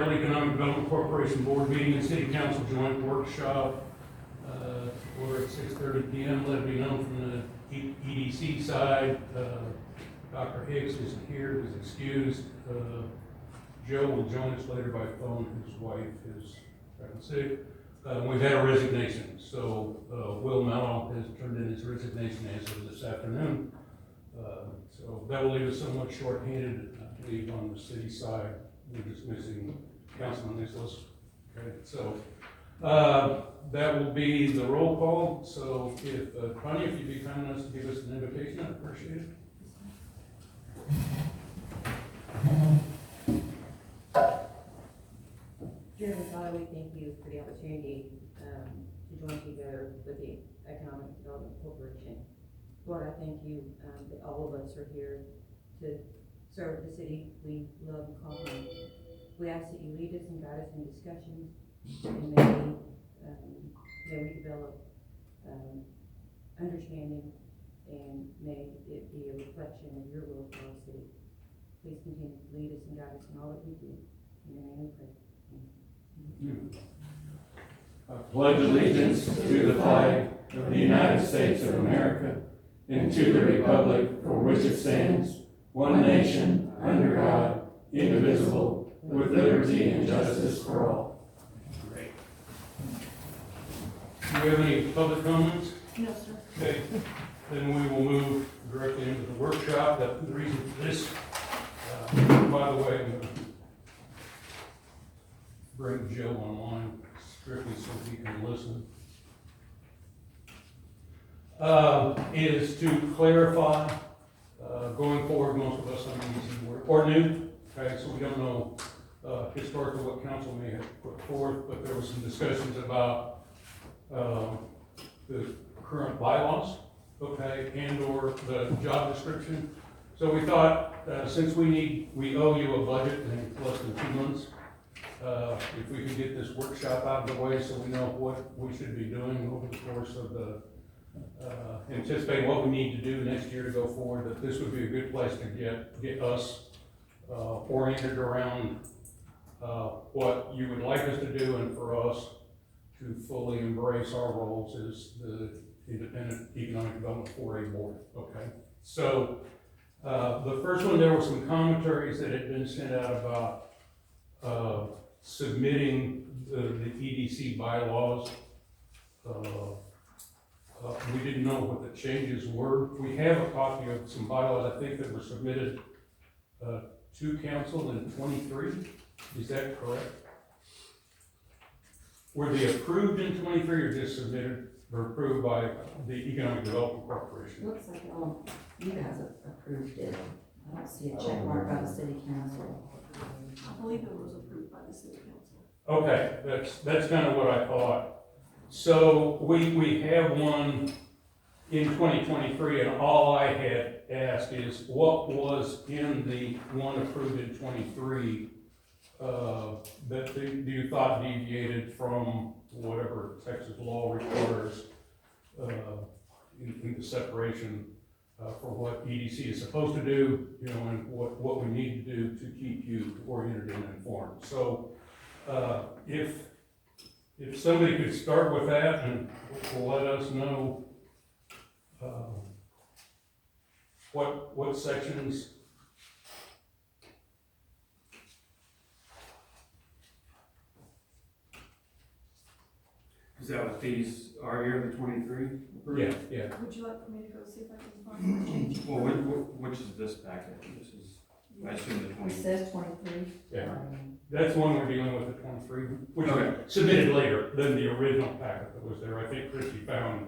Economic Development Corporation Board meeting and City Council joint workshop, or at 6:30 p.m. Let it be known from the EDC side, Dr. Hicks isn't here, was excused. Joe will join us later by phone. His wife is sick. We've had a resignation, so Will Mello has turned in his resignation as of this afternoon. So that will leave us somewhat short-handed, I believe, on the city side. We're just missing Councilman Nicholas. Okay, so that will be the roll call. So if Connie, if you'd be kind enough to give us an invitation, I'd appreciate it. Dear Father, we thank you for the opportunity to join together with the Economic Development Corporation. Lord, I thank you that all of us are here to serve the city we love and call home. We ask that you lead us and guide us in discussions, and may we develop understanding, and may it be a reflection of your will for our city. Please continue to lead us and guide us in all that we do. In your name we pray. I pledge allegiance to the flag of the United States of America and to the republic for which it stands, one nation, under God, indivisible, with liberty and justice for all. Great. Do we have any public comments? No, sir. Okay, then we will move directly into the workshop. That's the reason for this. By the way, I'm going to bring Joe online strictly so he can listen. Is to clarify, going forward, most of us on easy work, or new, okay, so we don't know historically what council may have put forth, but there were some discussions about the current bylaws, okay, and or the job description. So we thought, since we owe you a budget in less than 2 months, if we could get this workshop out of the way so we know what we should be doing over the course of the, anticipate what we need to do next year to go forward, that this would be a good place to get us oriented around what you would like us to do, and for us to fully embrace our roles as the Independent Economic Development 4A Board, okay? So the first one, there were some commentaries that had been sent out about submitting the EDC bylaws. We didn't know what the changes were. We have a copy of some bylaws, I think, that were submitted to council in 23. Is that correct? Were they approved in 23 or just submitted or approved by the Economic Development Corporation? Looks like you guys have approved it. I don't see a check mark by the city council. I believe it was approved by the city council. Okay, that's kind of what I thought. So we have one in 2023, and all I had asked is what was in the one approved in 23 that you thought deviated from whatever Texas law requires in the separation for what EDC is supposed to do, you know, and what we need to do to keep you oriented and informed. So if somebody could start with that and will let us know what sections. Is that what these are here, the 23? Yeah. Would you like for me to go see if I can find the change? Well, which is this packet? This is, I assume the It 20. says 23. Yeah. That's the one we're dealing with, the 23, which was Okay. submitted later than the original packet that was there. I think Christie found,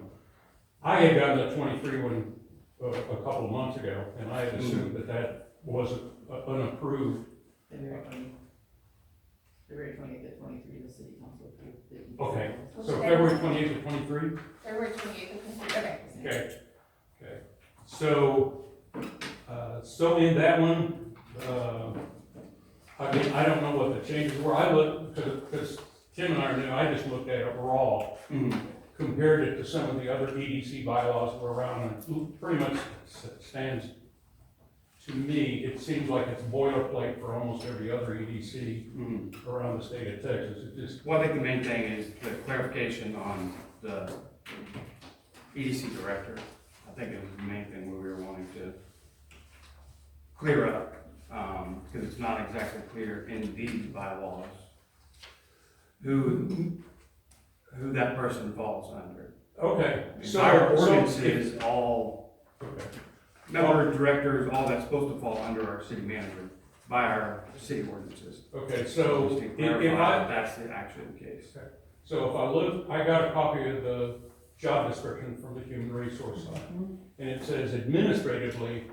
I had gotten the 23 one a couple of months ago, and I had assumed that wasn't unapproved. February 28th to 23, the city council approved it. Okay, so February 28th to 23? February 28th of 23, okay. Okay. So, so in that one, I mean, I don't know what the changes were. I looked, because Tim and I knew, I just looked at it raw, compared it to some of the other EDC bylaws that were around, and it pretty much stands to me, it seems like it's boilerplate for almost every other EDC Mhm. around the state of Texas. It just, Well, I think the main thing is the clarification on the EDC director. I think it was the main thing we were wanting to clear up, because it's not exactly clear in the bylaws who that person falls under. okay, The entire so ordinance if- is all, okay. member, directors, all that's supposed to fall under our city manager by our city ordinances. Okay, so Just to if clarify I, that that's actually the case. so if I look, I got a copy of the job description from the human resource side. And it says administratively,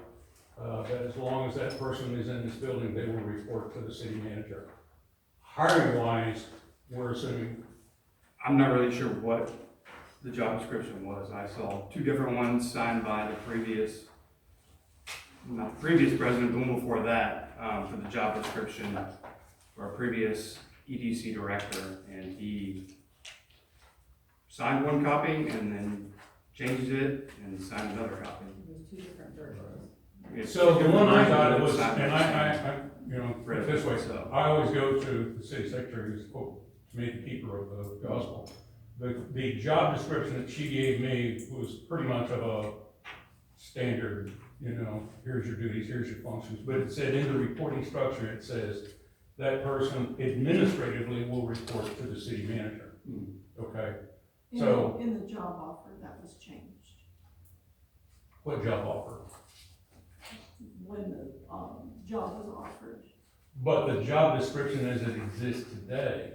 that as long as that person is in this building, they will report to the city manager. Hiring wise, we're assuming, I'm not really sure what the job description was. I saw two different ones signed by the previous, not the previous president, the one before that, for the job description for our previous EDC director, and he signed one copy and then changed it and signed another copy. There's two different versions. It's so the one I got different was, versions, and I, you know, put it this way, So- I always go to the city secretary, who's, quote, to me, the keeper of the gospel. The job description that she gave me was pretty much of a standard, you know, here's your duties, here's your functions, but it said in the reporting structure, it says that person administratively will report to the city manager, okay? So- In the job offer, that was changed. What job offer? When the, job was offered. But the job description as it exists today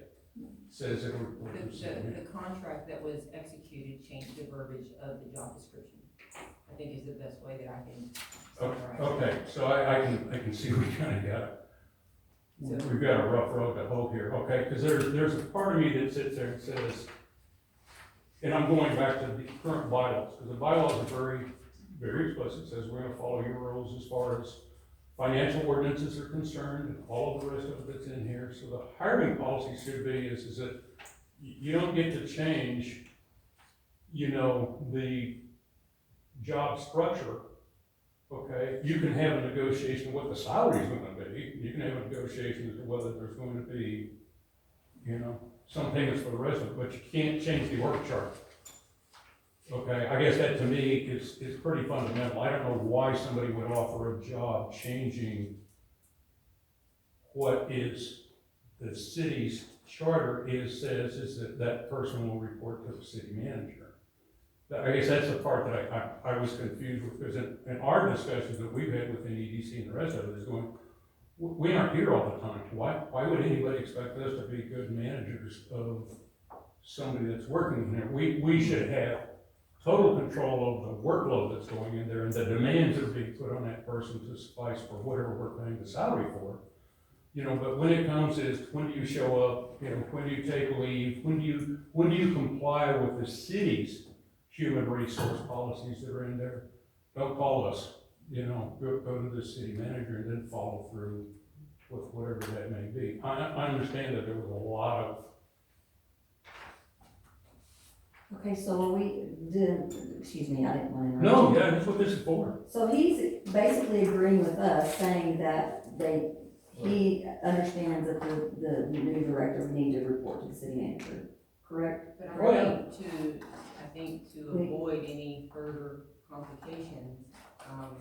says it will report to the city manager. The contract that was executed changed the verbiage of the job description. I think is the best way that I can summarize. Okay, so I can see we kinda we've got a rough road to hoe here, okay? Cause there's a part of me that sits there and says, and I'm going back to the current bylaws, cause the bylaws are very, very explicit, it says we're gonna follow your rules as far as financial ordinances are concerned, and all of the rest of it that's in here. So the hiring policy should be is that you don't get to change, you know, the job structure, okay? You can have a negotiation what the salary's gonna be, you can have a negotiation as to whether there's going to be, you know, some payments for the rest of it, but you can't change the org chart. Okay, I guess that to me is pretty fundamental. I don't know why somebody would offer a job changing what is the city's charter says that person will report to the city manager. I guess that's the part that I was confused with, because in our discussions that we've had within EDC and the rest of it is going, we aren't here all the time. Why would anybody expect us to be good managers of somebody that's working in there? We should have total control of the workload that's going in there and the demands that are being put on that person to suffice for whatever we're paying the salary for. You know, but when it comes is, when do you show up, you know, when do you take leave, when do you comply with the city's human resource policies that are in there? Don't call us, you know, go to the city manager and then follow through with whatever that may be. I understand that there was a lot of, Okay, so are we, excuse me, I didn't want to interrupt. no, you. yeah, that's what this is for. So he's basically agreeing with us, saying that he understands that the new director would need to report to the city manager, correct? But Oh, yeah. I think to avoid any further complications,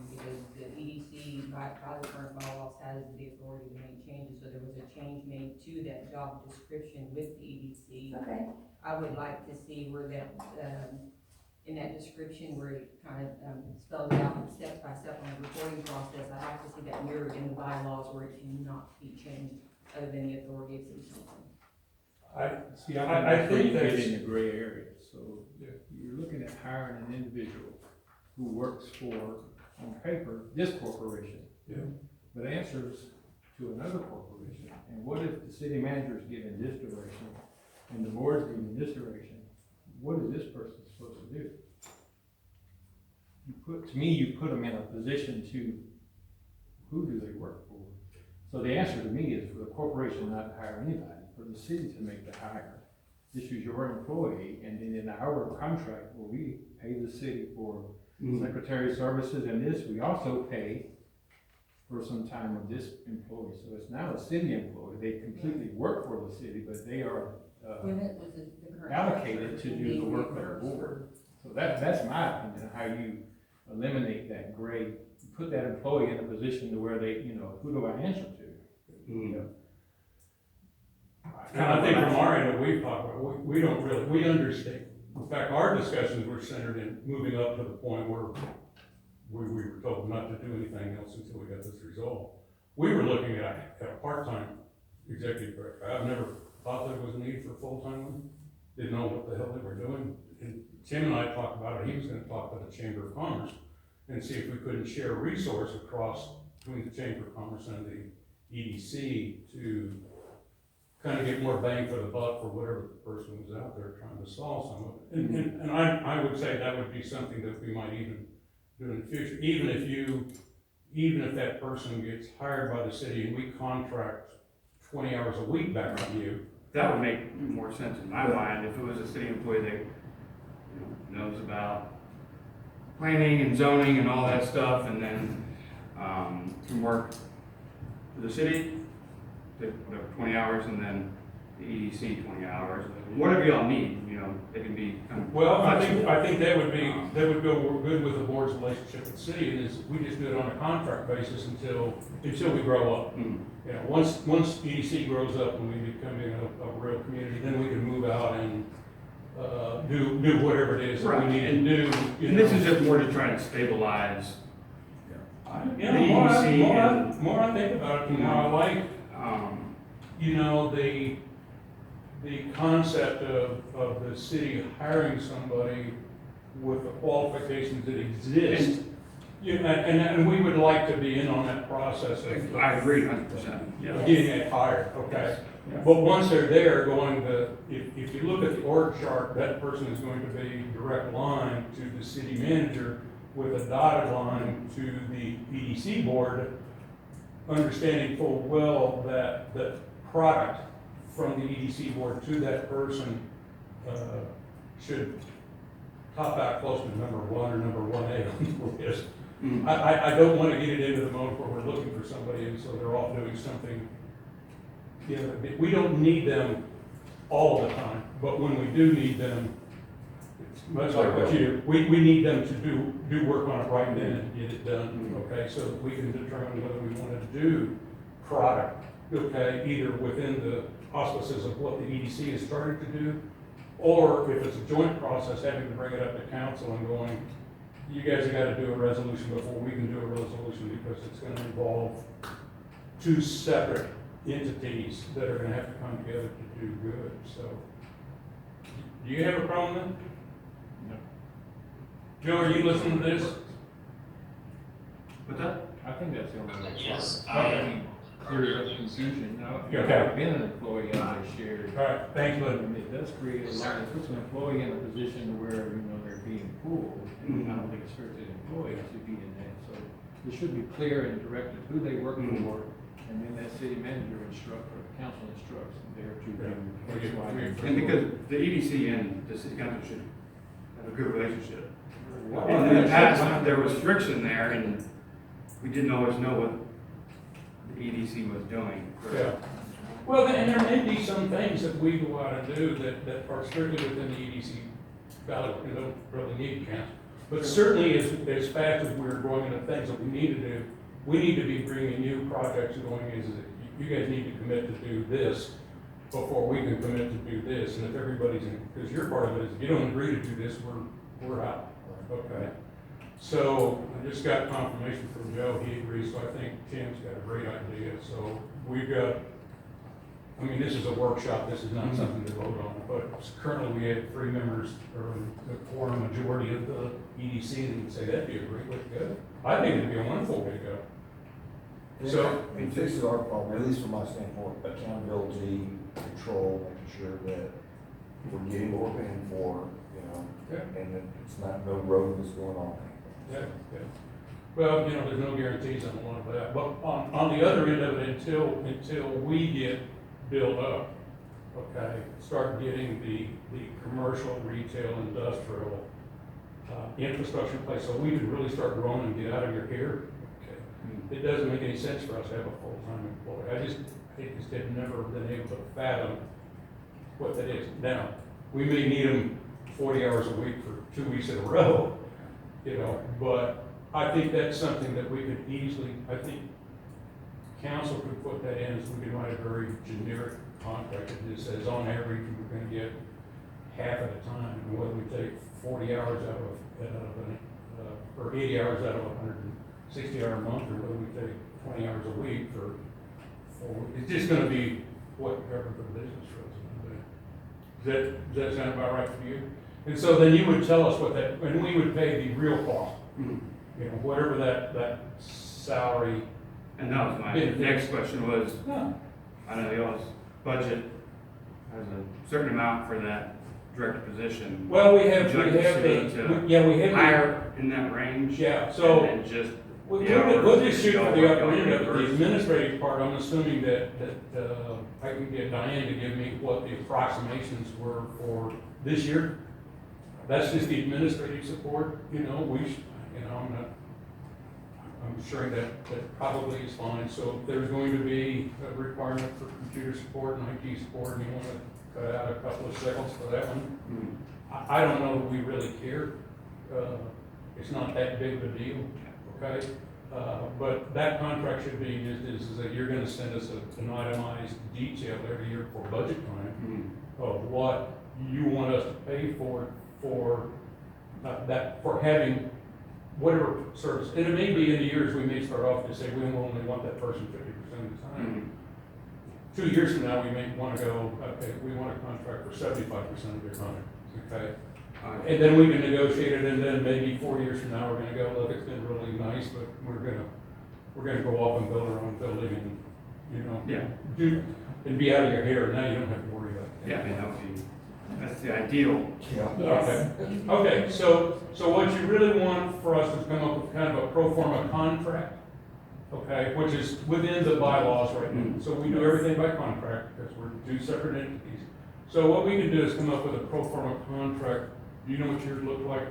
because the EDC by the current bylaws has the authority to make changes, so there was a change made to that job description with the EDC. Okay, I would like to see where that, in that description where it kind of spells out step by step on the reporting process, I'd like to see that mirrored in the bylaws where it cannot be changed other than the authority of city council. I think You get that's, in the gray area, so you're looking at hiring an individual who works for, on paper, this corporation. Yeah. But answers to another corporation, and what if the city manager is given this direction, and the board's given this direction? What is this person supposed to do? To me, you put them in a position to, who do they work for? So the answer to me is for the corporation not to hire anybody, for the city to make the hire. This is your employee, and then in our contract, where we pay the city for secretary services and this, we also pay for some time with this employee. So it's now a city employee. They completely work for the city, but they are, When it was the current. allocated to do the work of the board. So that's my opinion, how you eliminate that gray, put that employee in a position to where they, who do I answer to? Mm. And I think from our end, what we've talked about, we don't really, we understand. In fact, our discussions were centered in moving up to the point where we were told not to do anything else until we got this resolved. We were looking at a part-time executive director. I've never thought there was a need for a full-time one. Didn't know what the hell they were doing. And Tim and I talked about it. He was gonna talk to the Chamber of Commerce and see if we couldn't share a resource across between the Chamber of Commerce and the EDC to kind of get more bang for the buck for whatever the person was out there trying to solve some of it. And I would say that would be something that we might even do in the future, even if that person gets hired by the city and we contract 20 hours a week back on you. That would make more sense in my mind if it was a city employee that knows about planning and zoning and all that stuff, and then can work for the city, whatever, 20 hours, and then the EDC 20 hours, whatever y'all need, they can be kind of. Well, I think that would go good with the board's relationship with the city, and is we just do it on a contract basis until we grow up. Mm. Once EDC grows up and we become a real community, then we can move out and do whatever it is that we need to do. And this is just more to try and stabilize. More I think about it, the more I like, the concept of the city hiring somebody with the qualifications that exist. And we would like to be in on that process of. I agree 100%. Yeah. Getting it hired, okay? Yeah. But once they're there, if you look at the org chart, that person is going to be direct line to the city manager with a dotted line to the EDC board, understanding full well that the product from the EDC board to that person should top out close to number 1 or number 1A on the list. Mm. I don't want to get it into the mode where we're looking for somebody and so they're off doing something. We don't need them all the time, but when we do need them, it's much like what you do, we need them to do work on it right then and get it done, okay? So that we can determine whether we want to do product, okay, either within the auspices of what the EDC is starting to do, or if it's a joint process, having to bring it up to council and going, you guys have got to do a resolution before we can do a resolution because it's going to involve two separate entities that are going to have to come together to do good. So, do you have a problem then? No. Joe, are you listening to this? What's that? I think that's the only way. Yes, Clear up confusion. Now, if Okay. I've been an employee, as I shared. All right, thanks, bud. And it does create a lot, it puts an employee in a position where, they're being pulled, and I don't think it's fair to the employee to be in that, so it should be clear and directed who they work for, and then that city manager instructs, or the council instructs, them there to do X, Y, and Z. And because the EDC and the city council should have a good relationship. Well, In the past, there was friction there, and we didn't always know what the EDC was doing. Yeah. Well, and there may be some things that we go out and do that are strictly within the EDC ballot, we don't really need council. But certainly as fast as we're growing into things that we need to do, we need to be bringing new projects and going, you guys need to commit to do this before we can commit to do this. And if everybody's in, because your part of it is, if you don't agree to do this, we're out. Okay. So I just got confirmation from Joe, he agrees, so I think Tim's got a great idea. So we've got, this is a workshop, this is not something to vote on, but currently we have 3 members, or the quorum majority of the EDC that would say that'd be a great way to go. I think it'd be a wonderful way to go. So, it fixes our problem, at least from my standpoint, accountability, control, making sure that we're getting what we're paying for, yeah, and that it's not no road that's going on. yeah. Well, there's no guarantees on a lot of that, but on the other end of it, until we get built up, okay, start getting the commercial, retail, industrial infrastructure in place, so we can really start growing and get out of your hair. Okay. It doesn't make any sense for us to have a full-time employee. I just have never been able to fathom what that is. Now, we may need them 40 hours a week for 2 weeks in a row, you know, but I think that's something that we could easily, I think council could put that in, so we can write a very generic contract that just says on average, we're gonna get half at a time, and whether we take 40 hours out of or 80 hours out of a 160-hour month, or whether we take 20 hours a week for it's just gonna be whatever the business rules. Does that sound about right for you? And so then you would tell us what that, and we would pay the real cost, you know, whatever that salary. And that was my next question was, Yeah. I know y'all's budget has a certain amount for that director position. Well, we have Would you like to see we have higher in that range? Yeah, so And then just we'll just shoot for the upper end of it. The versus- administrative part, I'm assuming that I can get Diane to give me what the approximations were for this year. That's just the administrative support, you know, I'm sure that probably is fine. So if there's going to be a requirement for computer support and IT support, and you want to cut out a couple of seconds for that one, I don't know that we really care. It's not that big of a deal, okay? But that contract should be, is that you're gonna send us an itemized detail every year for budget time of what you want us to pay for having whatever service. And it may be in the years, we may start off to say, we only want that person 50% of the time. 2 years from now, we may want to go, okay, we want a contract for 75% of your time, okay? And then we can negotiate it, and then maybe 4 years from now, we're gonna go, look, it's been really nice, but we're gonna go off and build our own building and, you know, and be out of your hair, and now you don't have to worry about it. Yeah, I mean, that's the ideal. Yeah. Yes. Okay, so what you really want for us is come up with kind of a pro forma contract, okay, which is within the bylaws right now. So we do everything by contract, because we're two separate entities. So what we can do is come up with a pro forma contract. Do you know what yours look like?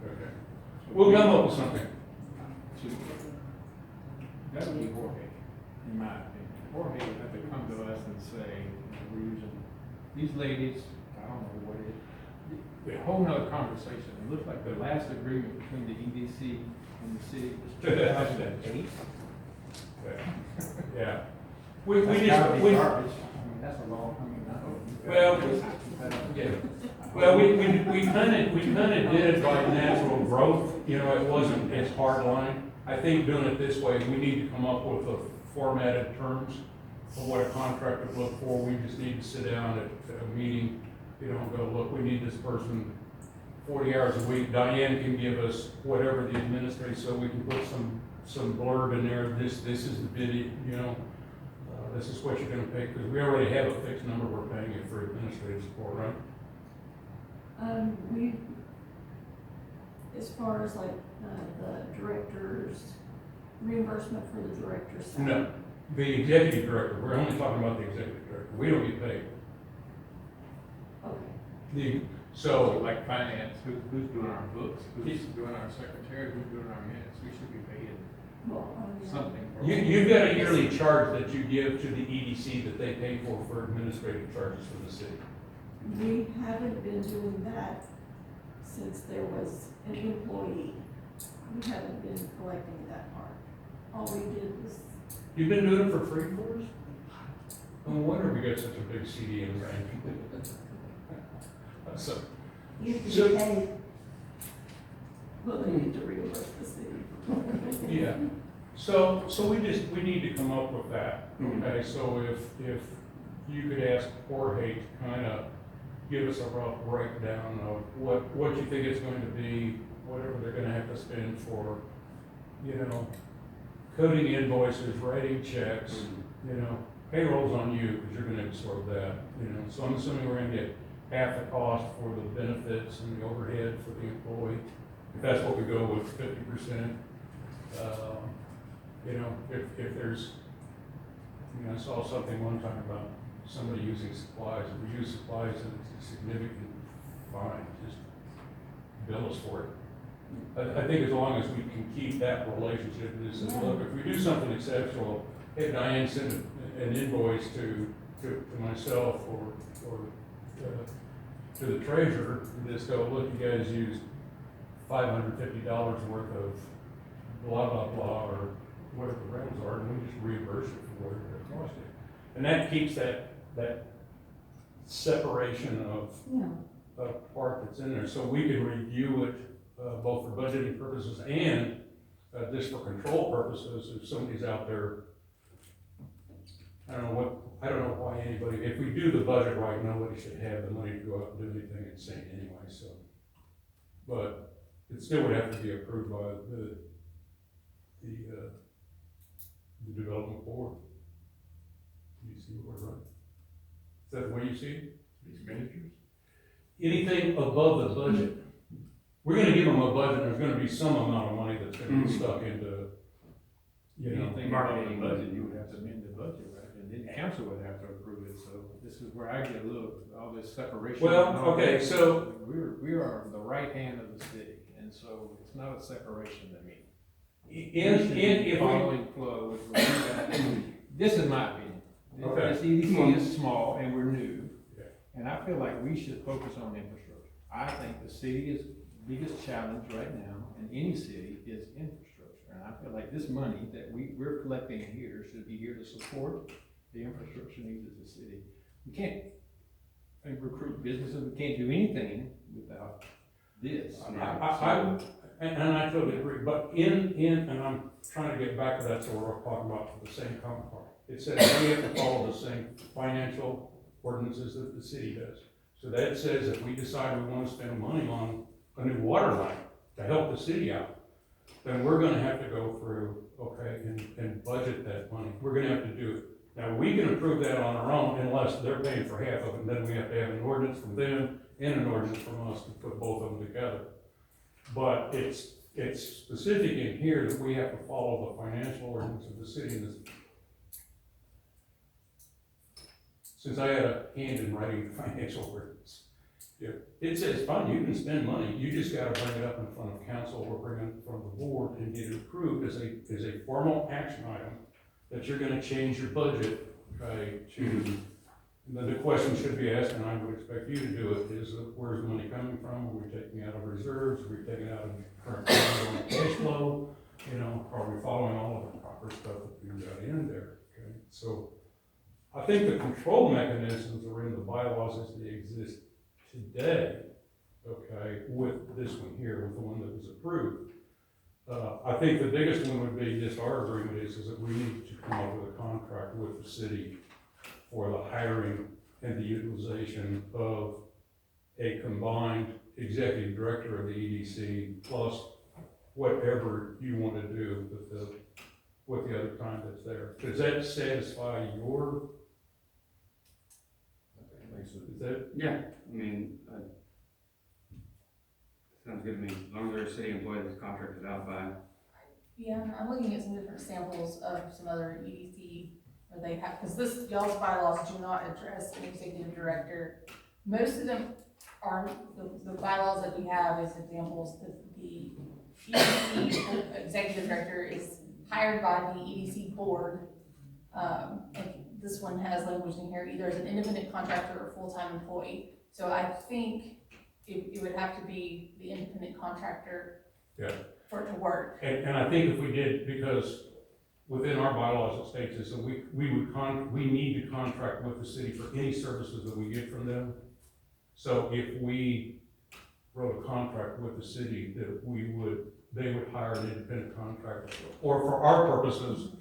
Okay. We'll come up with something. That would be Jorge, in my opinion. Jorge would have to come to us and say, we're using these ladies, I don't know what it is. A whole nother conversation. It looks like the last agreement between the EDC and the city was 2008. Yeah. We That's just, gotta be garbage. I mean, that's a long, I mean, I don't. Well, yeah. Well, we kind of did it by natural growth, you know, it wasn't as hard line. I think doing it this way, we need to come up with a formatted terms of what a contract would look for. We just need to sit down at a meeting, you know, and go, look, we need this person 40 hours a week. Diane can give us whatever the administrator, so we can put some blurb in there. This is the bid, you know, this is what you're gonna pay, because we already have a fixed number we're paying you for administrative support, right? We, as far as like, the director's reimbursement for the director's salary. No, the executive director, we're only talking about the executive director, we don't get paid. Okay. So like finance, who's doing our books, who's doing our secretary, who's doing our minutes, we should be paying Well, something. for You've got a yearly charge that you give to the EDC that they pay for administrative charges for the city. we haven't been doing that since there was an employee. We haven't been collecting that part. All we did was, You've been doing it for free for us? No wonder we got such a big CD in the bank. So, You have to So- be paid. well, they need to reimburse the city. yeah, so we need to come up with that, okay? So if you could ask Jorge to kind of give us a rough breakdown of what you think it's going to be, whatever they're gonna have to spend for, you know, coding invoices, writing checks, you know, payroll's on you, because you're gonna absorb that, you know. So I'm assuming we're gonna get half the cost for the benefits and the overhead for the employee. If that's what we go with, 50%. You know, if there's, you know, I saw something one time about somebody using supplies. If we use supplies and it's a significant fine, just bill us for it. I think as long as we can keep that relationship, and just say, look, if we do something exceptional, hey, Diane, send an invoice to myself or to the treasurer, and just go, look, you guys used $550 worth of blah, blah, blah, or whatever the rentals are, and we just reimburse it for whatever it cost you. And that keeps that separation of part that's in there, so we can review it, both for budgeting purposes and, just for control purposes, if somebody's out there. I don't know why anybody, if we do the budget right, nobody should have the money to go out and do anything insane anyway, so. But it still would have to be approved by the development board. You see what we're running? Is that the way you see it? Expenditures? Anything above the budget. We're gonna give them a budget, there's gonna be some amount of money that's gonna be stuck into, you know. Anything about the budget, you would have to amend the budget, right? And then the council would have to approve it, so this is where I get a little, all this separation. Well, and all okay, that. so- We are the right hand of the city, and so it's not a separation to me. If Following flow, which we this is my opinion. Okay. This EDC is small and we're new, Yeah. and I feel like we should focus on infrastructure. I think the city's biggest challenge right now, in any city, is infrastructure. And I feel like this money that we're collecting here should be here to support the infrastructure needs of the city. We can't recruit businesses, we can't do anything without this. And I totally agree, but and I'm trying to get back to that, so we're talking about the same counterpart. It says we have to follow the same financial ordinances that the city does. So that says if we decide we want to spend money on a new water line to help the city out, then we're gonna have to go through, okay, and budget that money. We're gonna have to do it. Now, we can approve that on our own unless they're paying for half of it, and then we have to have an ordinance from them and an ordinance from us to put both of them together. But it's specific in here that we have to follow the financial ordinance of the city. And since I had a hand in writing the financial ordinance, it says, fine, you can spend money, you just gotta bring it up in front of council or bring it in front of the board and get it approved as a formal action item that you're gonna change your budget, okay, to, and then the question should be asked, and I would expect you to do it, is where's the money coming from? Are we taking it out of reserves? Are we taking it out of current cash flow? You know, are we following all of the proper stuff that we've got in there, okay? So I think the control mechanisms are in the bylaws as they exist today, okay, with this one here, with the one that was approved. I think the biggest one would be just our agreement is that we need to come up with a contract with the city for the hiring and the utilization of a combined executive director of the EDC plus whatever you want to do with the other time that's there. Does that satisfy your? Is that? Yeah, I mean, sounds good to me, as long as they're a city employee that's contracted out by. Yeah, I'm looking at some different samples of some other EDC where they have, because this, y'all's bylaws do not address an executive director. Most of them are, the bylaws that we have as examples, the EDC executive director is hired by the EDC board. And this one has language in here, either as an independent contractor or full-time employee. So I think it would have to be the independent contractor. Yeah. For it to work. And I think if we did, because within our bylaws, it states is that we need to contract with the city for any services that we get from them. So if we wrote a contract with the city, that they would hire an independent contractor. Or for our purposes,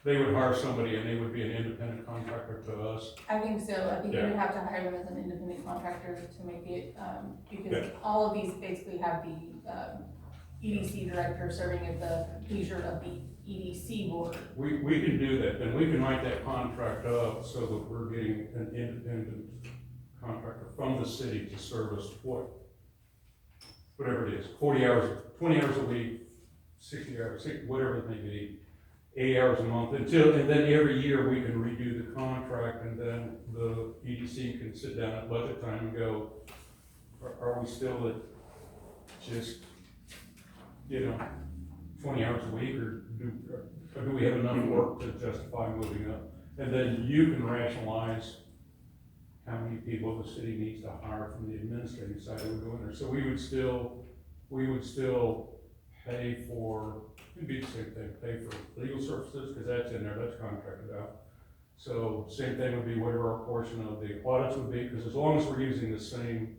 they would hire somebody and they would be an independent contractor to us. I think so. I think you Yeah. would have to hire them as an independent contractor to make it, because Yeah. all of these basically have the, EDC director serving at the leisure of the EDC board. We can do that, then we can write that contract up so that we're getting an independent contractor from the city to service whatever it is, 40 hours, 20 hours a week, 60 hours, whatever it may be, 8 hours a month, and then every year we can redo the contract, and then the EDC can sit down at budget time and go, are we still at just you know, 20 hours a week, or do we have enough work to justify moving up? And then you can rationalize how many people the city needs to hire from the administrative side of doing there. So we would still pay for, it'd be the same thing, pay for legal services, because that's in there, that's contracted out. So same thing would be whatever our portion of the audits would be, because as long as we're using the same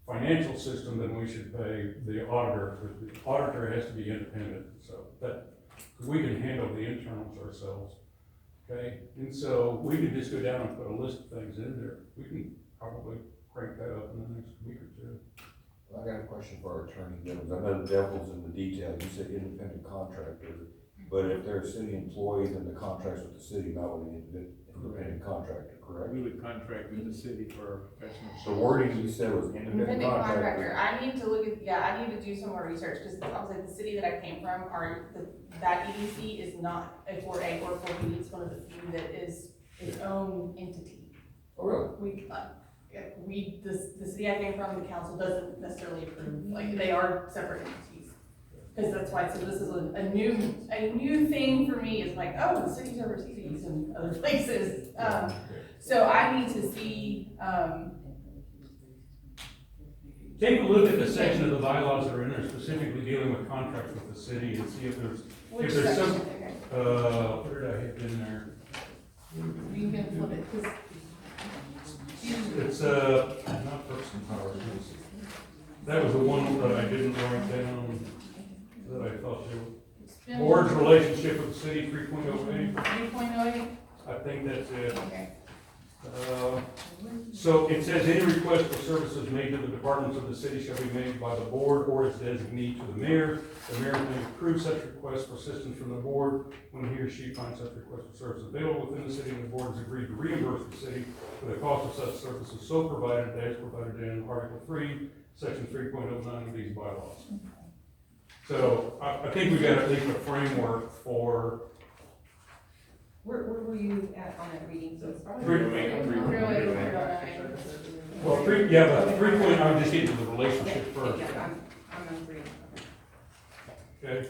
financial system, then we should pay the auditor, because the auditor has to be independent, so that, we can handle the internals ourselves, okay? And so we can just go down and put a list of things in there. We can probably crank that up in the next week or two. I got a question for our attorney, Gibbons. I know the devil's in the details. You said independent contractor, but if they're a city employee, then the contract's with the city, not with the independent contractor, correct? We would contract with the city for professional. The wording you said was independent Independent contractor. contractor, I need to look at, I need to do some more research, because obviously the city that I came from, that EDC is not a 4A or 4B, it's one of the few that is its own entity. Oh, really? The city I came from, the council doesn't necessarily approve, like, they are separate entities. Because that's why, so this is a new thing for me, is like, oh, the cities overseas and other places. So I need to see, Take a look at the section of the bylaws that are in there specifically dealing with contracts with the city and see if there's, which if there's section, some, okay, what did I hit in there? you can flip it, because. It's, not person powers, that was the one that I didn't write down, that I thought they were. Board's relationship with the city, 3.08, 3.08, I think that's it. okay. So it says any request for services made to the departments of the city shall be made by the board or its designee to the mayor. The mayor may approve such request for assistance from the board when he or she finds such request for service available within the city, and the board has agreed to reimburse the city for the cost of such services so provided as provided in Article 3, Section 3.09 of these bylaws. So I think we've got at least a framework for. Where were you at on that reading? So it's probably. Well, but 3 point, I'm just getting to the relationship first. Yeah, I'm on 3. Okay.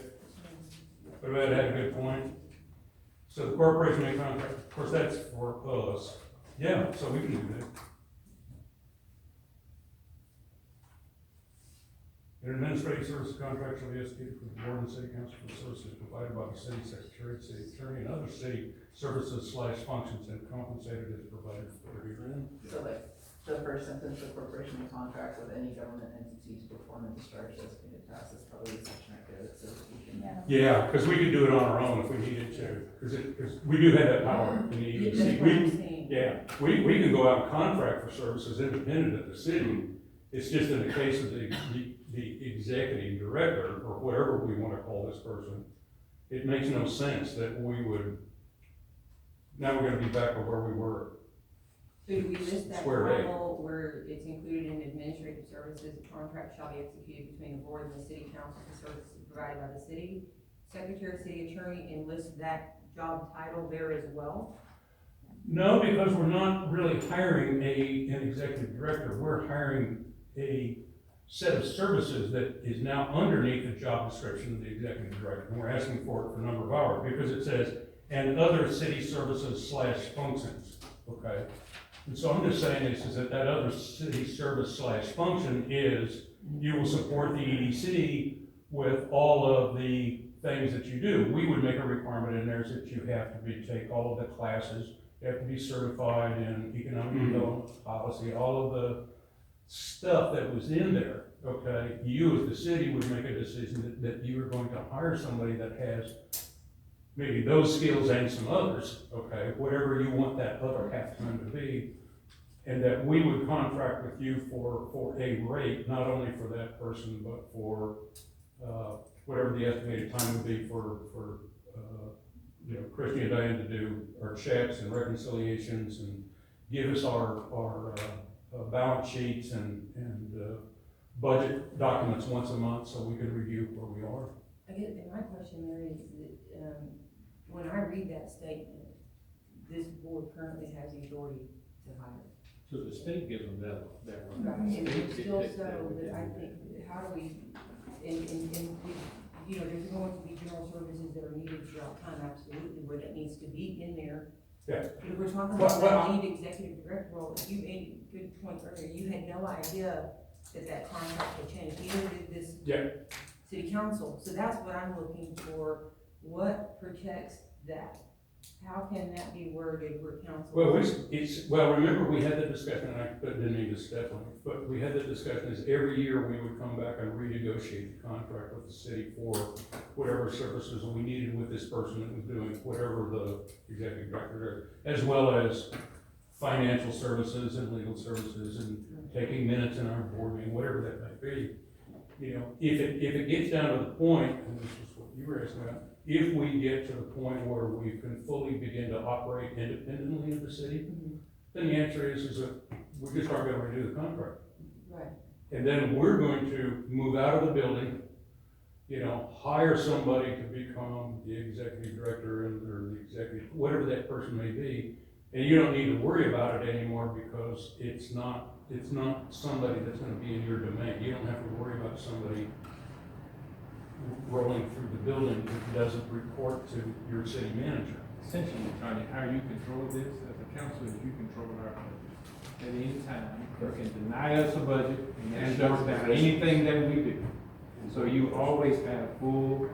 But that had a good point. So the corporation may contract, of course, that's for us. Yeah, so we can do that. An administrative service contract shall be executed with the board and city council for services provided by the city secretary, city attorney, and other city services / functions and compensated as provided for herein. So like, the first sentence, the corporation may contract with any government entity to perform and discharge designated tasks, is probably the section right there that says we can. Yeah, because we could do it on our own if we needed to, because we do have that power in the That's EDC. what I'm saying. Yeah, we can go out and contract for services independent of the city. It's just in the case of the executive director, or whatever we want to call this person, it makes no sense that we would, now we're gonna be back to where we were. So do we list that Square A. title where it's included in administrative services, a contract shall be executed between the board and the city council for services provided by the city secretary, city attorney, and list that job title there as well? No, because we're not really hiring an executive director, we're hiring a set of services that is now underneath the job description of the executive director, and we're asking for it for a number of hours, because it says, and other city services / functions, okay? And so I'm just saying this is that other city service / function is, you will support the EDC with all of the things that you do. We would make a requirement in there that you have to take all of the classes, you have to be certified in economic development policy, all of the stuff that was in there, okay? You as the city would make a decision that you are going to hire somebody that has maybe those skills and some others, okay? Whatever you want that other half time to be, and that we would contract with you for a rate, not only for that person, but for, whatever the estimated time would be for Christy and Diane to do our checks and reconciliations and give us our balance sheets and budget documents once a month so we can review where we are. I guess, and my question, Mary, is that, when I read that statement, this board currently has the authority to hire. So the state gives them that right. Right, and it's still so that I think, how do we, and we you know, there's going to be general services that are needed throughout time, absolutely, where that needs to be in there. Yeah. But if we're talking Well, about well, that lead executive director role, you made a good point earlier, you had no idea that contract would change, neither did this Yeah. city council, so that's what I'm looking for, what protects that? How can that be worded where council? Well, remember, we had the discussion, and I didn't mean to step on it, but we had the discussion is every year we would come back and renegotiate the contract with the city for whatever services we needed with this person that was doing whatever the executive director did, as well as financial services and legal services and taking minutes in our board meeting, whatever that might be. You know, if it gets down to the point, and this is what you were asking about, if we get to the point where we can fully begin to operate independently of the city, then the answer is that we just aren't gonna renew the contract. Right. And then we're going to move out of the building, you know, hire somebody to become the executive director or the executive, whatever that person may be. And you don't need to worry about it anymore because it's not somebody that's gonna be in your domain. You don't have to worry about somebody rolling through the building that doesn't report to your city manager. Essentially, Tony, how you control this as a council is you control our budget. At any time, you can deny us a budget and shut down anything that we do. So you always have full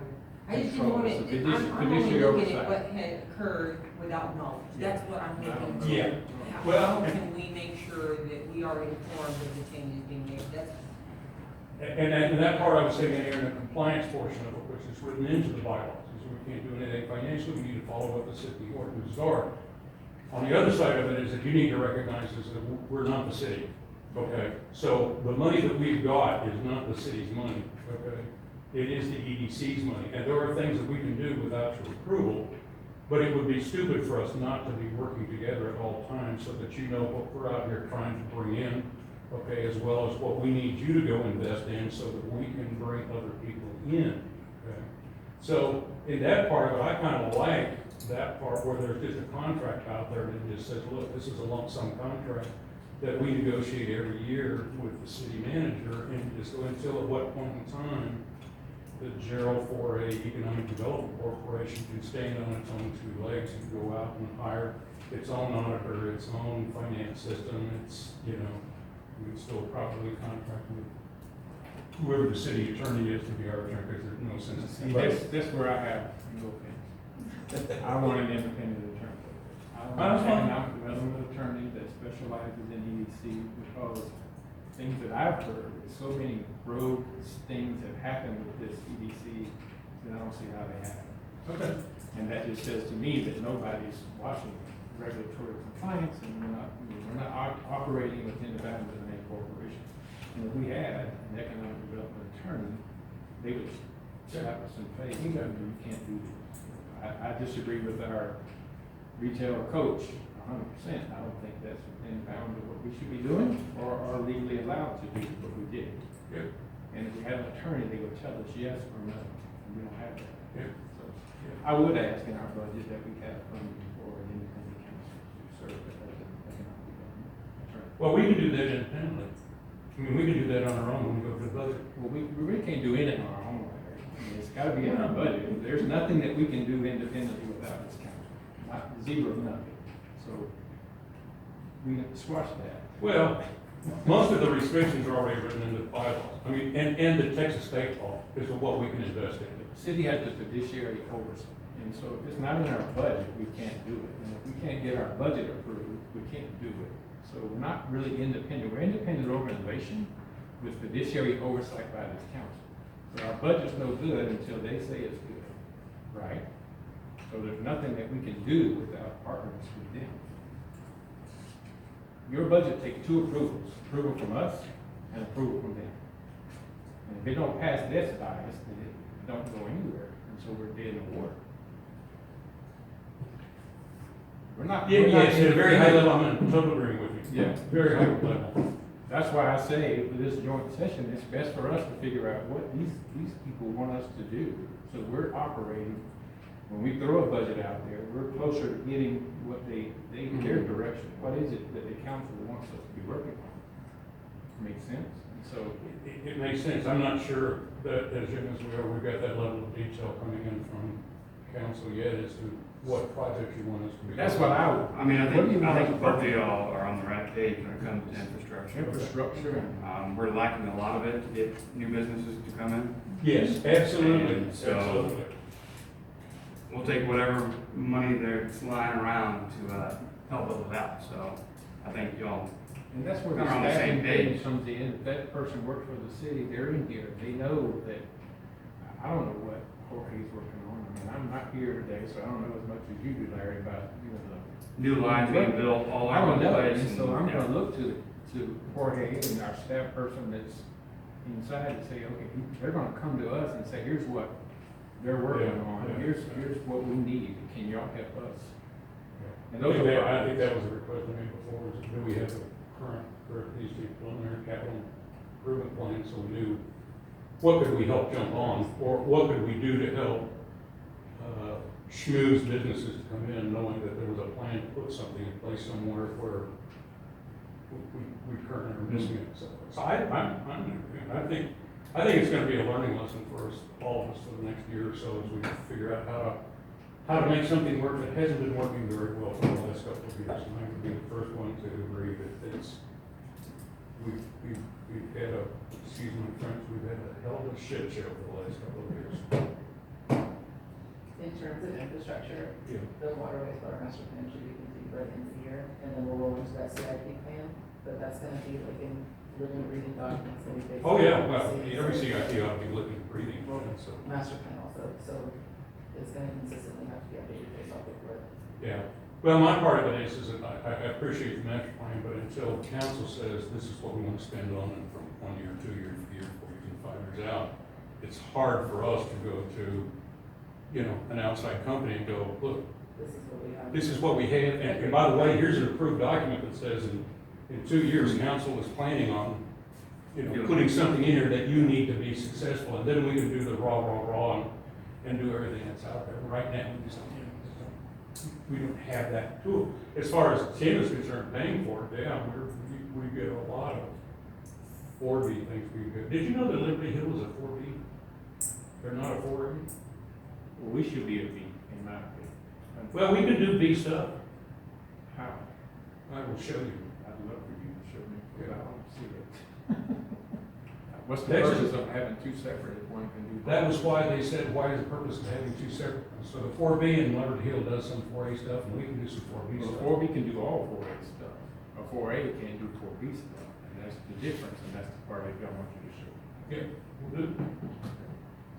I just didn't control. want It's a it, I'm only fiduciary looking at oversight. what had occurred without knowledge, that's what I'm looking for. Yeah. How Well- can we make sure that we are informed of the changes being made, that's, And that part I was saying here in the compliance portion of it, which is written into the bylaws, is we can't do anything financially, we need to follow what the city ordinances are. On the other side of it is that you need to recognize is that we're not the city, okay? So the money that we've got is not the city's money, okay? It is the EDC's money, and there are things that we can do without your approval, but it would be stupid for us not to be working together at all times so that you know what we're out here trying to bring in, okay, as well as what we need you to go invest in so that we can bring other people in, okay? So in that part of it, I kind of like that part where there's just a contract out there that just says, look, this is a lump sum contract that we negotiate every year with the city manager, and just go until at what point in time the Jarrell for a economic development corporation can stand on its own two legs and go out and hire its own auditor, its own finance system, it's, you know, we would still probably contract with whoever the city attorney is to be our attorney, because there's no sense. See, that's where I have no opinion. I want an independent attorney. I want That's an fine. economic development attorney that specializes in EDC, because things that I've heard, so many rogue things have happened with this EDC, that I don't see how they happen. Okay. And that just says to me that nobody's watching regulatory compliance, and we're not operating within the bounds of a corporation. And if we had an economic development attorney, they would slap us in the face, you can't do this. I disagree with our retail coach 100%. I don't think that's within the bounds of what we should be doing or are legally allowed to do what we did. Yep. And if we had an attorney, they would tell us yes or no, and we don't have that. Yep. So I would ask in our budget that we have funding for an independent counsel to serve as an economic development attorney. Well, we can do that independently. I mean, we can do that on our own when we go to the budget. Well, we really can't do anything on our own, Larry. I mean, it's gotta be in our budget. There's nothing that we can do independently without this council. Not zero, nothing. So we have to squash that. Well, most of the restrictions are already written into the bylaws. I mean, and the Texas state law is what we can invest in. The city has the fiduciary oversight, and so if it's not in our budget, we can't do it. And if we can't get our budget approved, we can't do it. So we're not really independent. We're an independent organization with fiduciary oversight by this council. So our budget's no good until they say it's good, right? So there's nothing that we can do without partners with them. Your budget takes two approvals, approval from us and approval from them. And if they don't pass this bias, then it don't go anywhere, and so we're dead in the water. We're not. Yeah, we're not yes, at a very high independent. level, I'm in total agreement with you. Yeah. Very high level. That's why I say for this joint session, it's best for us to figure out what these people want us to do. So we're operating, when we throw a budget out there, we're closer to getting what their direction. What is it that the council wants us to be working on? makes sense, and so, It makes sense. I'm not sure that, as young as we are, we've got that level of detail coming in from council yet as to what projects you want us to be. that's what I would. I mean, I what do you think, I want think us both to of y'all are on the right page when it comes to infrastructure. Infrastructure, We're lacking a lot of it to get new businesses to come in. Yes, absolutely, And so- absolutely. We'll take whatever money that's lying around to, help build it out, so I think y'all, and that's where the We're on the same staffing thing page. comes in, if that person works for the city, they're in here, they know that, I don't know what Jorge's working on, I mean, I'm not here today, so I don't know as much as you do, Larry, about, you know, new lines being built all I over don't the know, place. and so I'm yeah. gonna look to Jorge and our staff person that's inside and say, okay, they're gonna come to us and say, here's what they're working Yeah, on, yeah. here's what we need, can y'all help us? And I those think are that, I projects. think that was a request I made before, is do we have a current, or at least a preliminary capital improvement plan, so we knew what could we help jump on, or what could we do to help, schmooze businesses to come in, knowing that there was a plan to put something in place somewhere where we currently are missing it. So I think it's gonna be a learning lesson for us, all of us, for the next year or so, as we figure out how to make something work that hasn't been working very well for the last couple of years. And I would be the first one to agree that we've had excuse my French, we've had a hell of a shit show for the last couple of years. In terms of infrastructure, Yeah. the water wastewater master plan should be completed by the end of the year, and then we'll roll into that CIP plan, but that's gonna be like in living, breathing documents that we basically. Oh, yeah, well, see. every CIP ought to be looking, breathing, so, Master plan also, so it's gonna consistently have to be updated based off of what. yeah. Well, my part of it is that I appreciate the master plan, but until council says this is what we want to spend on it from 1 year, 2 years, 3 years, 4 years, and 5 years out, it's hard for us to go to, you know, an outside company and go, look, This is what we have. this is what we have, and by the way, here's an approved document that says in 2 years, council is planning on, you know, putting something in here that you need to be successful, and then we can do the raw, and do everything that's out there. Right now, we don't have that tool. As far as Tim is concerned, paying for it, yeah, we get a lot of 4B things we get. Did you know that Liberty Hill is a 4B? They're not a 4A? Well, we should be a B, in my opinion. Well, we can do B stuff. How? I will show you. I'd love for you to show me, because I don't see it. What's the Texas- purpose of having two separate if one can do both? That was why they said, why is the purpose of having two separate ones? So the 4B and Liberty Hill does some 4A stuff, and we can do some 4B Well, stuff. 4B can do all 4A stuff, a 4A can't do 4B stuff, and that's the difference, and that's the part I don't want you to show. Yeah, we'll do.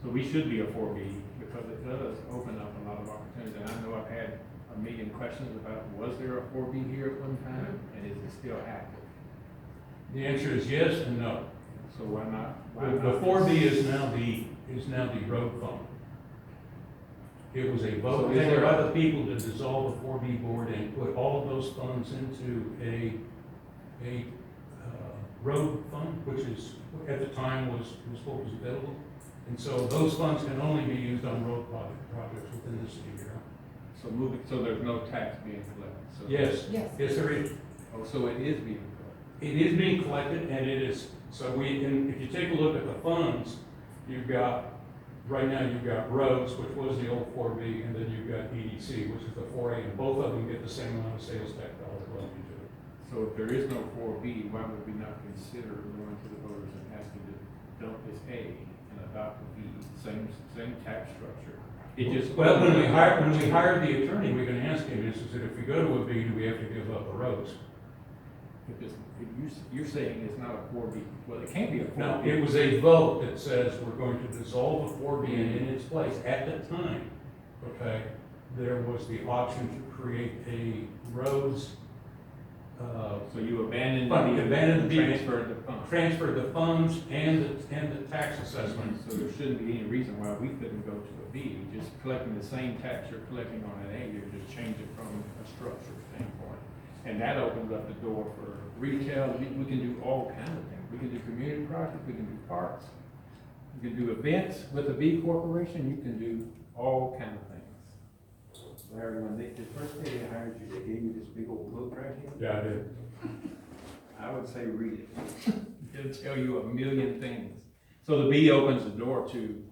So we should be a 4B, because it does open up a lot of opportunities, and I know I've had a million questions about, was there a 4B here at one time, and is it still active? The answer is yes and no. So why not? The 4B is now the road fund. It was a vote So is taken there- by the people to dissolve the 4B board and put all of those funds into a road fund, which is, at the time was what was available. And so those funds can only be used on road projects within the city here. So there's no tax being collected, so. Yes, Yes. yes, there is. Oh, so it is being collected. It is being collected, and it is, so if you take a look at the funds, you've got, right now, you've got roads, which was the old 4B, and then you've got EDC, which is the 4A, and both of them get the same amount of sales tax dollars going into it. So if there is no 4B, why would we not consider going to the voters and asking to dump this A and adopt the B, same tax structure? It just. Well, when we hire the attorney, we can ask him, is that if we go to a B, do we have to give up the roads? If you're saying it's not a 4B, well, it can't be a 4B. No, it was a vote that says we're going to dissolve the 4B, and in its place, at the time, okay, there was the option to create a roads, So you abandoned Fund- the. abandoned the- Transferred the funds. transfer the funds and the tax assessment. So there shouldn't be any reason why we couldn't go to a B, just collecting the same tax you're collecting on an A, you're just changing from a structure standpoint. And that opens up the door for retail, we can do all kinds of things, we can do community projects, we can do parks, you can do events with a B corporation, you can do all kinds of things. Larry, when the first day they hired you, they gave you this big old book right here, Yeah, I did. I would say read it. it'll tell you a million things. So the B opens the door to,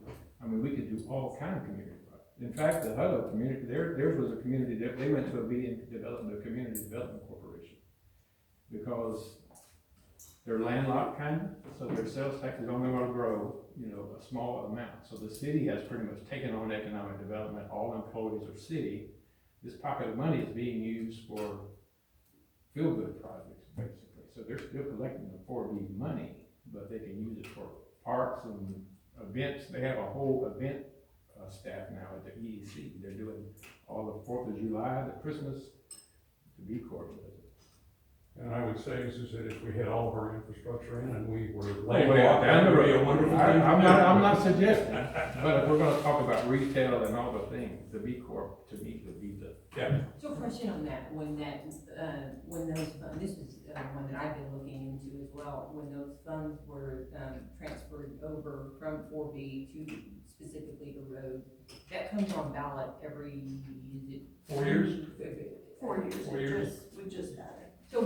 I mean, we could do all kind of community projects. In fact, the Hutto community, theirs was a community, they went to a B and developed a community development corporation. Because they're landlocked kind of, so their sales tax is only gonna grow, you know, a small amount. So the city has pretty much taken on economic development, all employees are city. This pocket of money is being used for feel-good projects, basically. So they're still collecting the 4B money, but they can use it for parks and events. They have a whole event staff now at the EDC. They're doing all the 4th of July, the Christmas, the B Corp does it. And I would say is that if we had all of our infrastructure in and we were Well, down the that would be a road, wonderful thing. I'm not suggesting, but if we're gonna talk about retail and all the things, the B Corp to me would be the. Yeah. So question on that, when those funds, this is one that I've been looking into as well, when those funds were, transferred over from 4B to specifically the roads, that comes on ballot every, is it? 4 years? 4 years, 4 years. we just had it. So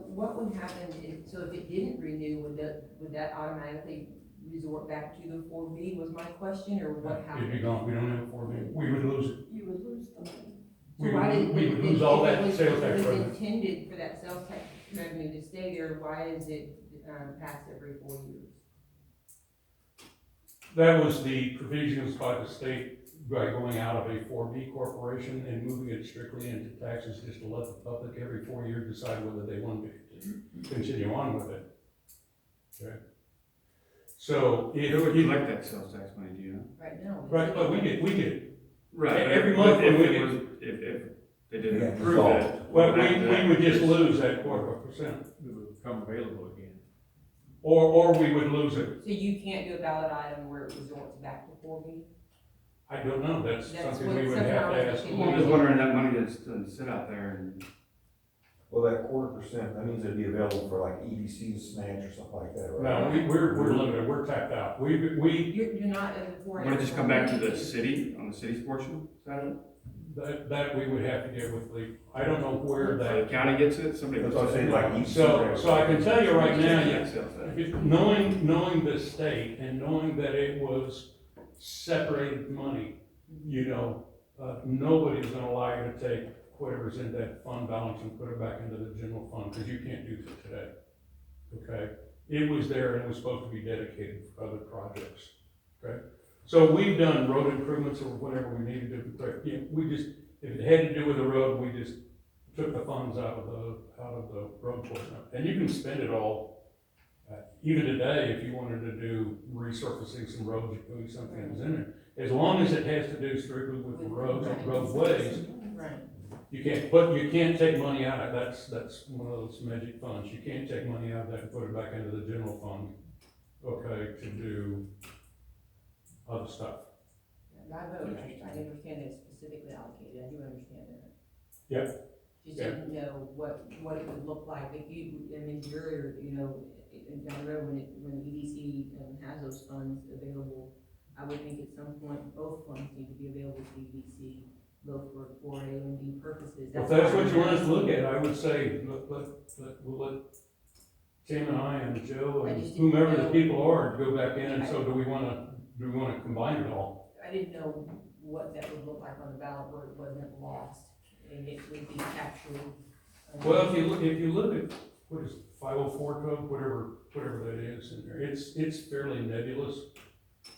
what would happen if, so if it didn't renew, would that automatically resort back to the 4B was my question, or what It'd be happened? gone, we don't have a 4B, we would lose it. You would lose the money. We So why did- we would lose all if it that was- sales tax If it revenue. was intended for that sales tax revenue to stay there, why is it, passed every 4 years? That was the provisions by the state by going out of a 4B corporation and moving it strictly into taxes, just to let the public every 4 years decide whether they wanted to continue on with it. Okay? So if Who would you, collect that sales tax money, do you know? Right now. right, but we get, Right. Every but month if when we it get- was, if they didn't Yeah, approve resolved. it. well, after that, we would just it's- lose that 4%, It would become available again. or we would lose it. So you can't do a ballot item where it resorts back to 4B? I don't know, that's That's something what- we would something have I to was ask. looking Well, I'm just wondering that money that's doesn't sit out there and. Well, that 1/4%, that means it'd be available for like EDC to snatch or something like that, right? No, we're limited, we're tapped out. We, You're not as a foreign. Would it just come back to the city, on the city's portion, is that it? that we would have to get with the, I don't know where Or the that. county gets it, somebody. That's what I'm saying, like EDC. So I can tell you right now, Yeah, sales tax. knowing the state and knowing that it was separated money, you know, nobody's gonna allow you to take whatever's in that fund balance and put it back into the general fund, because you can't do that today. Okay? It was there and it was supposed to be dedicated for other projects. Okay? So we've done road improvements or whatever we needed to, but, you know, we just, if it had to do with the road, we just took the funds out of the road portion. And you can spend it all, even today, if you wanted to do resurfacing some roads, doing something that was in there. As long as it has to do strictly with the roads and roadways, Right. you can't take money out of, that's one of those magic funds. You can't take money out of that and put it back into the general fund, okay, to do other stuff. I vote, I understand it's specifically allocated, I do understand that. Yep. Just Yeah. didn't know what it would look like, if you, I mean, earlier, you know, down the road, when EDC has those funds available, I would think at some point, both funds need to be available to EDC, both for A and B purposes. If that's what you want us to look at, I would say, we'll let Tim and I and Joe I and just didn't whomever the know- people are go back in, and so do we wanna combine it all? I didn't know what that would look like on the ballot where it wasn't lost, and it would be captured. Well, if you look at, what is it, 504 code, whatever that is in there, it's fairly nebulous.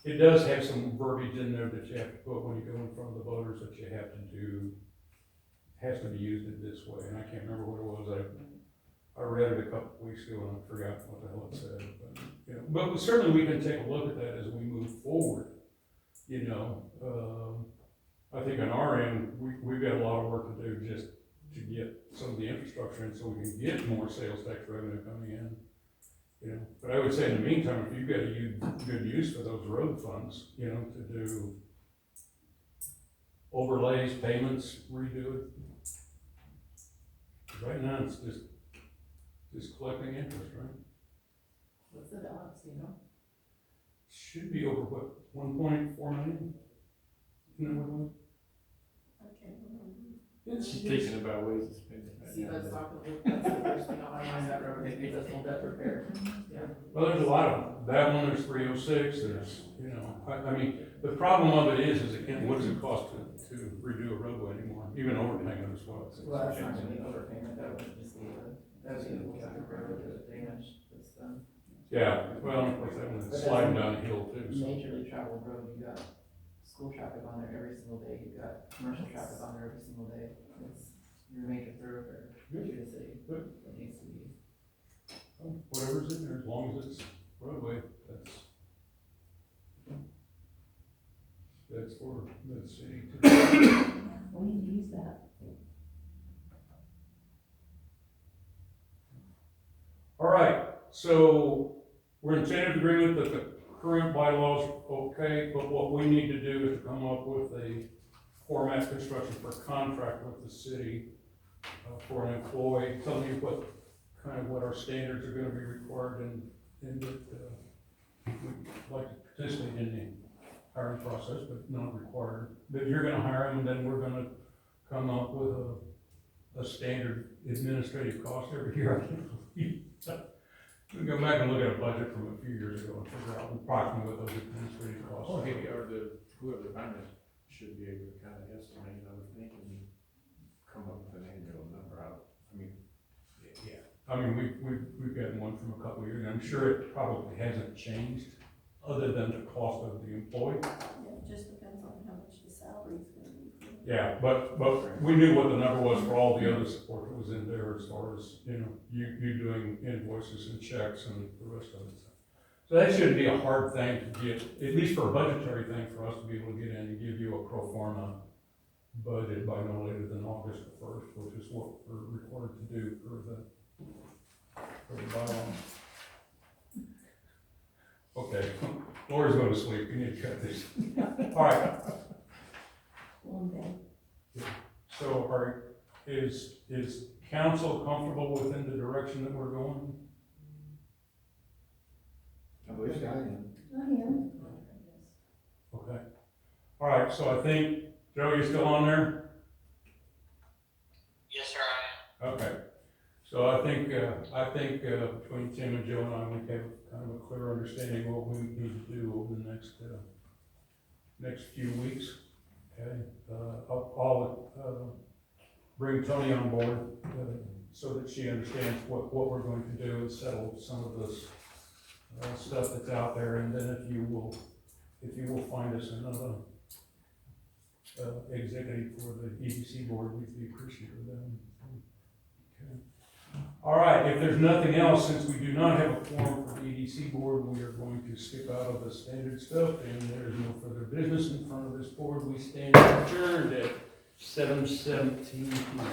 It does have some verbiage in there that you have to put when you go in front of the voters that you have to do, has to be used in this way, and I can't remember what it was, I read it a couple weeks ago and I forgot what the hell it said, but, you know, but certainly we can take a look at that as we move forward, you know, I think on our end, we've got a lot of work to do just to get some of the infrastructure in so we can get more sales tax revenue coming in. You know, but I would say in the meantime, if you've got a good use for those road funds, you know, to do overlays, payments, redo it. Right now, it's just collecting interest, right? What's the balance, you know? Should be over what, 1.4 million? Isn't that what it was? I can't remember. She's thinking about ways to spend it. See, let's talk, that's the first thing on my mind, that road, that's full debt repair. Yeah, Well, there's a lot of them. That one, there's 306, there's, you know, I mean, the problem of it is it can't, what does it cost to redo a roadway anymore? Even overpayment is what. Well, that's not gonna be overpayment, that would just be that would be the road or the damage that's done. Yeah, well, of course, that one's sliding down the hill too, so. Majorly traveled road, you got school traffic on there every single day, you've got commercial traffic on there every single day. It's your major thoroughfare through the city, Good. that needs to be. Whatever's in there, as long as it's roadway, that's for the city to. We need to use that. All right, so we're in tentative agreement that the current bylaws are okay, but what we need to do is come up with a format construction for contract with the city for an employee, tell me what our standards are gonna be required and that, we'd like to participate in the hiring process, but not required. But you're gonna hire them, and then we're gonna come up with a standard administrative cost every year. We go back and look at a budget from a few years ago and figure out approximately what those administrative costs Or are. maybe, or whoever the finance should be able to kind of estimate, I would think, and come up with an annual number out. I mean, yeah. I mean, we've gotten one from a couple of years, and I'm sure it probably hasn't changed, other than the cost of the employee. Yeah, it just depends on how much the salary's gonna be. Yeah, but we knew what the number was for all the other support that was in there, as far as, you know, you doing invoices and checks and the rest of it. So that shouldn't be a hard thing to get, at least for a budgetary thing, for us to be able to get in and give you a pro forma budget by no later than August the 1st, which is what we're required to do for the bylaw. Okay, Lori's going to sleep, you need to cut this. All right, Long day. so is council comfortable within the direction that we're going? I believe so. I am. Okay. All right, so I think, Joe, you still on there? Yes, sir, I am. Okay. So I think between Tim and Joe and I, we have kind of a clear understanding of what we need to do over the next few weeks. Okay, I'll bring Tony on board, so that she understands what we're going to do and settle some of this, stuff that's out there, and then if you will find us another, executive for the EDC board, we'd be appreciative of them. Okay. All right, if there's nothing else, since we do not have a quorum for the EDC board, we are going to skip out of the standard stuff, and there is no further business in front of this board. We stand adjourned at 7:17 p.m.